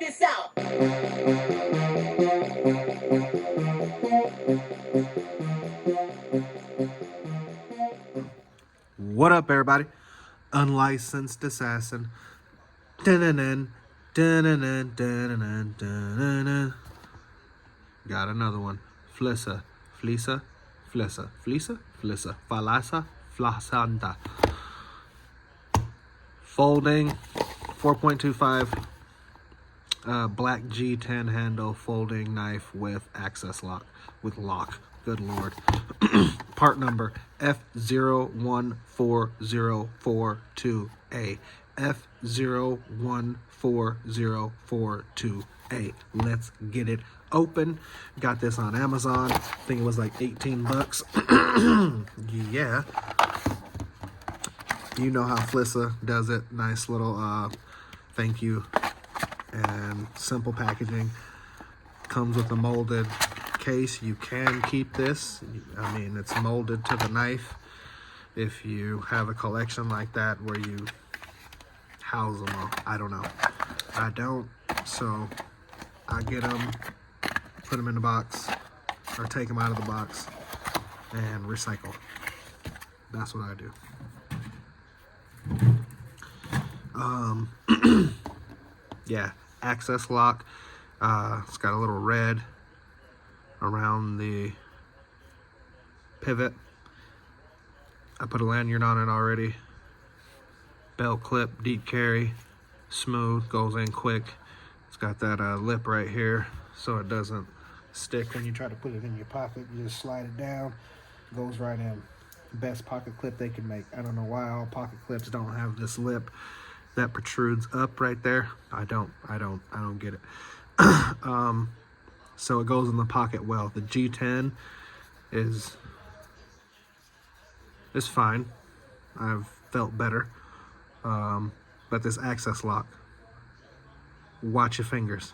this out. What up, everybody? Unlicensed assassin. Dun-dun-dun, dun-dun-dun, dun-dun-dun, dun-dun-dun. Got another one. Flissa, Flissa, Flissa, Flissa, Flissa, Falasa, Flasanta. Folding, 4.25 black G10 handle folding knife with access lock, with lock. Good Lord. Part number F014042A. F014042A. Let's get it open. Got this on Amazon. I think it was like 18 bucks. Yeah. You know how Flissa does it. Nice little thank you and simple packaging. Comes with a molded case. You can keep this. I mean, it's molded to the knife. If you have a collection like that where you house them all, I don't know. I don't, so I get them, put them in the box, or take them out of the box and recycle. That's what I do. Yeah, access lock. It's got a little red around the pivot. I put a lanyard on it already. Belt clip, deep carry, smooth, goes in quick. It's got that lip right here so it doesn't stick when you try to put it in your pocket. You just slide it down, goes right in. Best pocket clip they can make. I don't know why all pocket clips don't have this lip that protrudes up right there. I don't get it. So it goes in the pocket well. The G10 is fine. I've felt better. But this access lock, watch your fingers.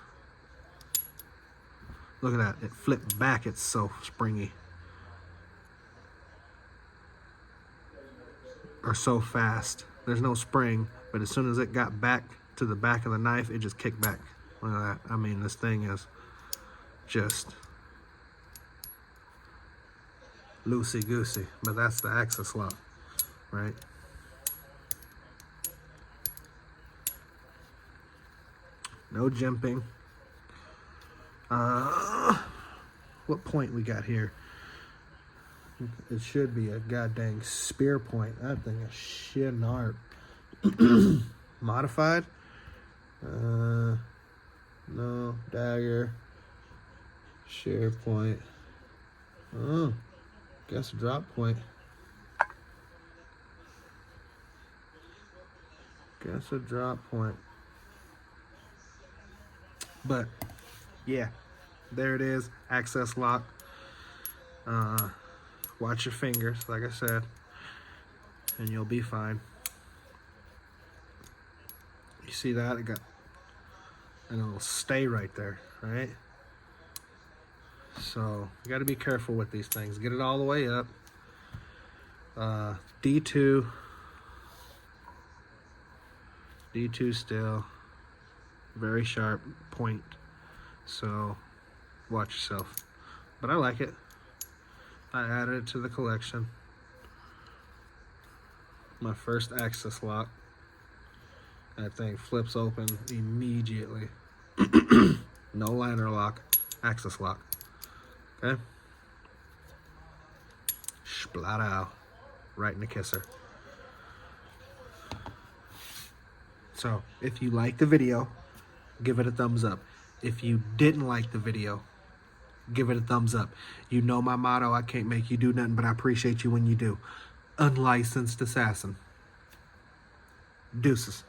Look at that. It flipped back. It's so springy. Or so fast. There's no spring, but as soon as it got back to the back of the knife, it just kicked back. Look at that. I mean, this thing is just loosey-goosey, but that's the access lock, right? No jimping. What point we got here? It should be a goddamn spear point. That thing is shit and art. Modified? No. Dagger. Share point. Oh. Guess a drop point. Guess a drop point. But, yeah. There it is. Access lock. Watch your fingers, like I said, and you'll be fine. You see that? It got, and it'll stay right there, right? So you got to be careful with these things. Get it all the way up. D2 still, very sharp point. So watch yourself. But I like it. I added it to the collection. My first access lock. That thing flips open immediately. No liner lock, access lock. Okay? Splat right in the kisser. So, if you like the video, give it a thumbs up. If you didn't like the video, give it a thumbs up. You know my motto, I can't make you do nothing, but I appreciate you when you do. Unlicensed assassin. Deuces.